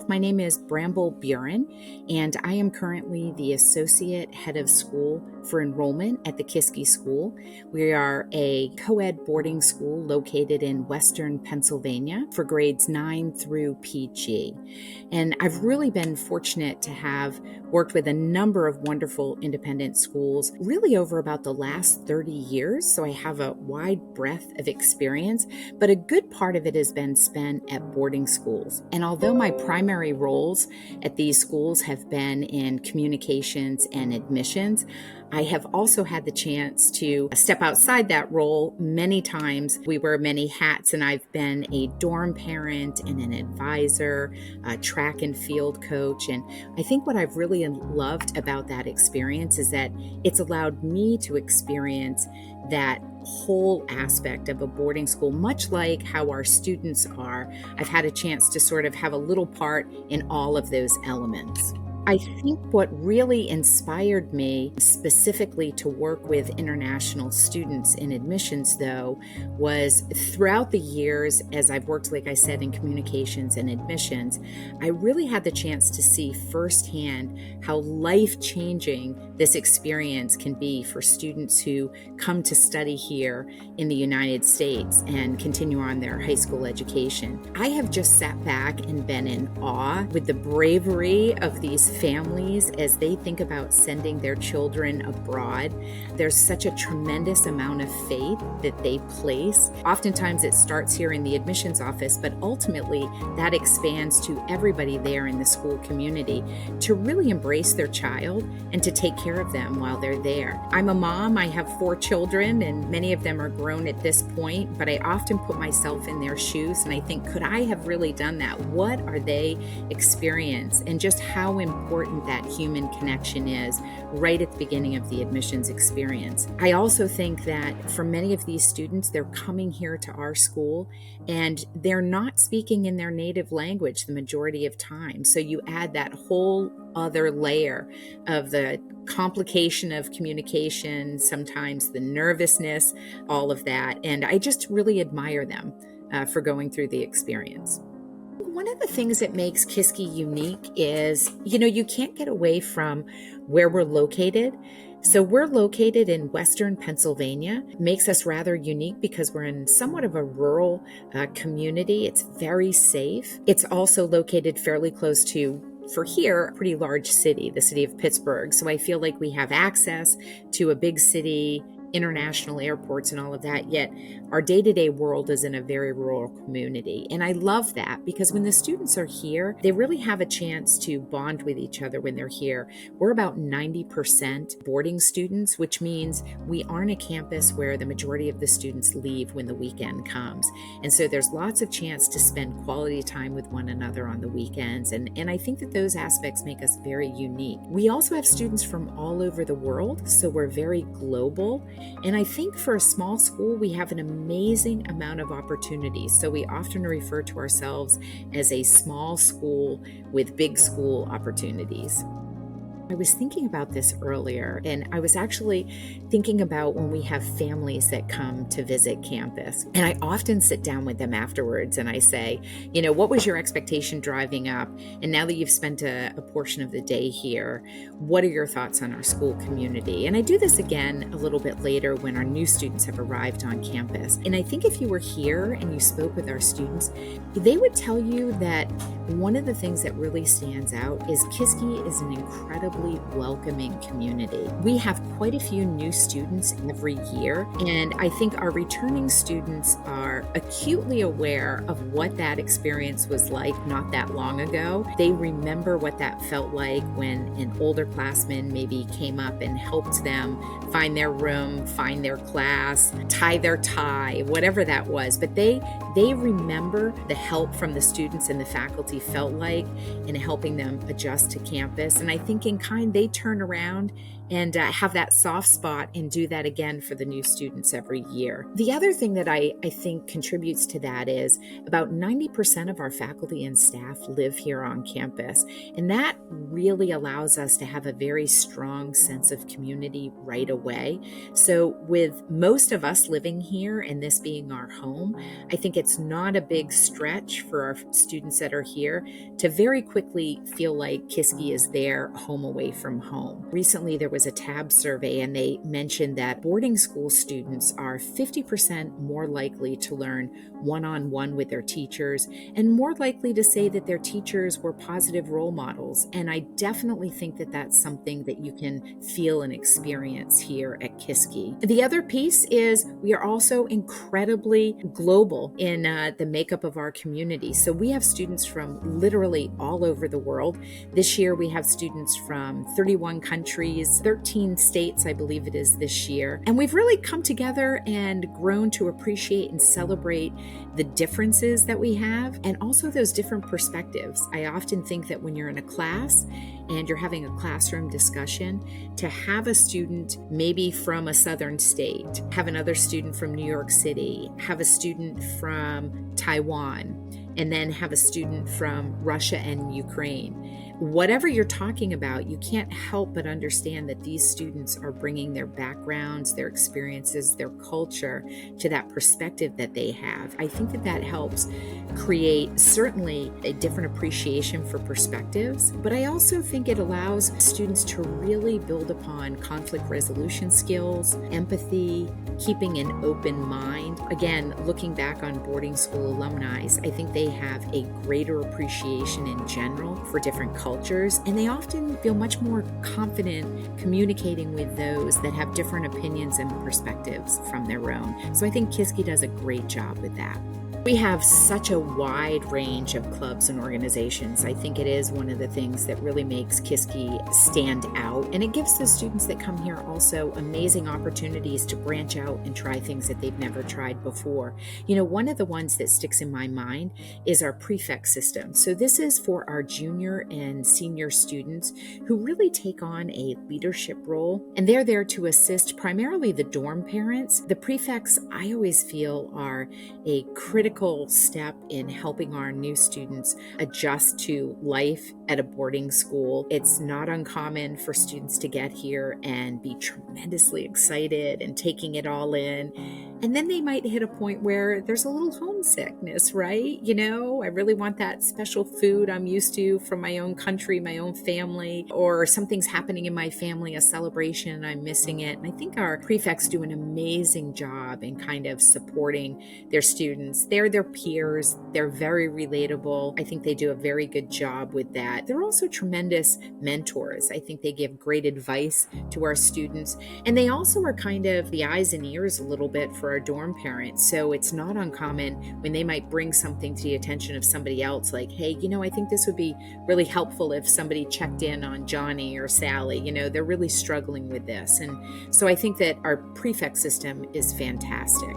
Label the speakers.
Speaker 1: My name is Bramble Buren, and I am currently the Associate Head of School for Enrollment at the Kiski School. We are a co-ed boarding school located in Western Pennsylvania for grades 9 through PG. And I've really been fortunate to have worked with a number of wonderful independent schools really over about the last 30 years. So I have a wide breadth of experience, but a good part of it has been spent at boarding schools. And although my primary roles at these schools have been in communications and admissions, I have also had the chance to step outside that role many times. We wear many hats, and I've been a dorm parent and an advisor, a track and field coach. And I think what I've really loved about that experience is that it's allowed me to experience that whole aspect of a boarding school, much like how our students are. I've had a chance to sort of have a little part in all of those elements. I think what really inspired me specifically to work with international students in admissions, though, was throughout the years, as I've worked, like I said, in communications and admissions, I really had the chance to see firsthand how life-changing this experience can be for students who come to study here in the United States and continue on their high school education. I have just sat back and been in awe with the bravery of these families as they think about sending their children abroad. There's such a tremendous amount of faith that they place. Oftentimes it starts here in the admissions office, but ultimately that expands to everybody there in the school community to really embrace their child and to take care of them while they're there. I'm a mom. I have 4 children, and many of them are grown at this point, but I often put myself in their shoes and I think, could I have really done that? What are they experiencing? And just how important that human connection is right at the beginning of the admissions experience. I also think that for many of these students, they're coming here to our school and they're not speaking in their native language the majority of time. So you add that whole other layer of the complication of communication, sometimes the nervousness, all of that. And I just really admire them for going through the experience. One of the things that makes Kiski unique is, you can't get away from where we're located. So we're located in Western Pennsylvania. It makes us rather unique because we're in somewhat of a rural community. It's very safe. It's also located fairly close to, for here, a pretty large city, the city of Pittsburgh. So I feel like we have access to a big city, international airports and all of that, yet our day-to-day world is in a very rural community. And I love that because when the students are here, they really have a chance to bond with each other when they're here. We're about 90% boarding students, which means we aren't a campus where the majority of the students leave when the weekend comes. And so there's lots of chance to spend quality time with one another on the weekends. And I think that those aspects make us very unique. We also have students from all over the world, so we're very global. And I think for a small school, we have an amazing amount of opportunities. So we often refer to ourselves as a small school with big school opportunities. I was thinking about this earlier, and I was actually thinking about when we have families that come to visit campus. And I often sit down with them afterwards and I say, what was your expectation driving up? And now that you've spent a portion of the day here, what are your thoughts on our school community? And I do this again a little bit later when our new students have arrived on campus. And I think if you were here and you spoke with our students, they would tell you that one of the things that really stands out is Kiski is an incredibly welcoming community. We have quite a few new students every year, and I think our returning students are acutely aware of what that experience was like not that long ago. They remember what that felt like when an older classman maybe came up and helped them find their room, find their class, tie their tie, whatever that was. But they remember the help from the students and the faculty felt like in helping them adjust to campus. And I think in kind, they turn around and have that soft spot and do that again for the new students every year. The other thing that I think contributes to that is about 90% of our faculty and staff live here on campus, and that really allows us to have a very strong sense of community right away. So with most of us living here and this being our home, I think it's not a big stretch for our students that are here to very quickly feel like Kiski is their home away from home. Recently, there was a TAB survey, and they mentioned that boarding school students are 50% more likely to learn one-on-one with their teachers and more likely to say that their teachers were positive role models. And I definitely think that that's something that you can feel and experience here at Kiski. The other piece is we are also incredibly global in the makeup of our community. So we have students from literally all over the world. This year we have students from 31 countries, 13 states, I believe it is this year. And we've really come together and grown to appreciate and celebrate the differences that we have and also those different perspectives. I often think that when you're in a class and you're having a classroom discussion, to have a student maybe from a southern state, have another student from New York City, have a student from Taiwan, and then have a student from Russia and Ukraine. Whatever you're talking about, you can't help but understand that these students are bringing their backgrounds, their experiences, their culture to that perspective that they have. I think that that helps create certainly a different appreciation for perspectives, but I also think it allows students to really build upon conflict resolution skills, empathy, keeping an open mind. Again, looking back on boarding school alumni, I think they have a greater appreciation in general for different cultures, and they often feel much more confident communicating with those that have different opinions and perspectives from their own. So I think Kiski does a great job with that. We have such a wide range of clubs and organizations. I think it is one of the things that really makes Kiski stand out. And it gives the students that come here also amazing opportunities to branch out and try things that they've never tried before. You know, one of the ones that sticks in my mind is our prefect system. So this is for our junior and senior students who really take on a leadership role. And they're there to assist primarily the dorm parents. The prefects, I always feel, are a critical step in helping our new students adjust to life at a boarding school. It's not uncommon for students to get here and be tremendously excited and taking it all in. And then they might hit a point where there's a little homesickness, right? You know, I really want that special food I'm used to from my own country, my own family, or something's happening in my family, a celebration, and I'm missing it. And I think our prefects do an amazing job in kind of supporting their students. They're their peers. They're very relatable. I think they do a very good job with that. They're also tremendous mentors. I think they give great advice to our students. And they also are kind of the eyes and ears a little bit for our dorm parents. So it's not uncommon when they might bring something to the attention of somebody else, like, hey, you know, I think this would be really helpful if somebody checked in on Johnny or Sally. You know, they're really struggling with this. And so I think that our prefect system is fantastic.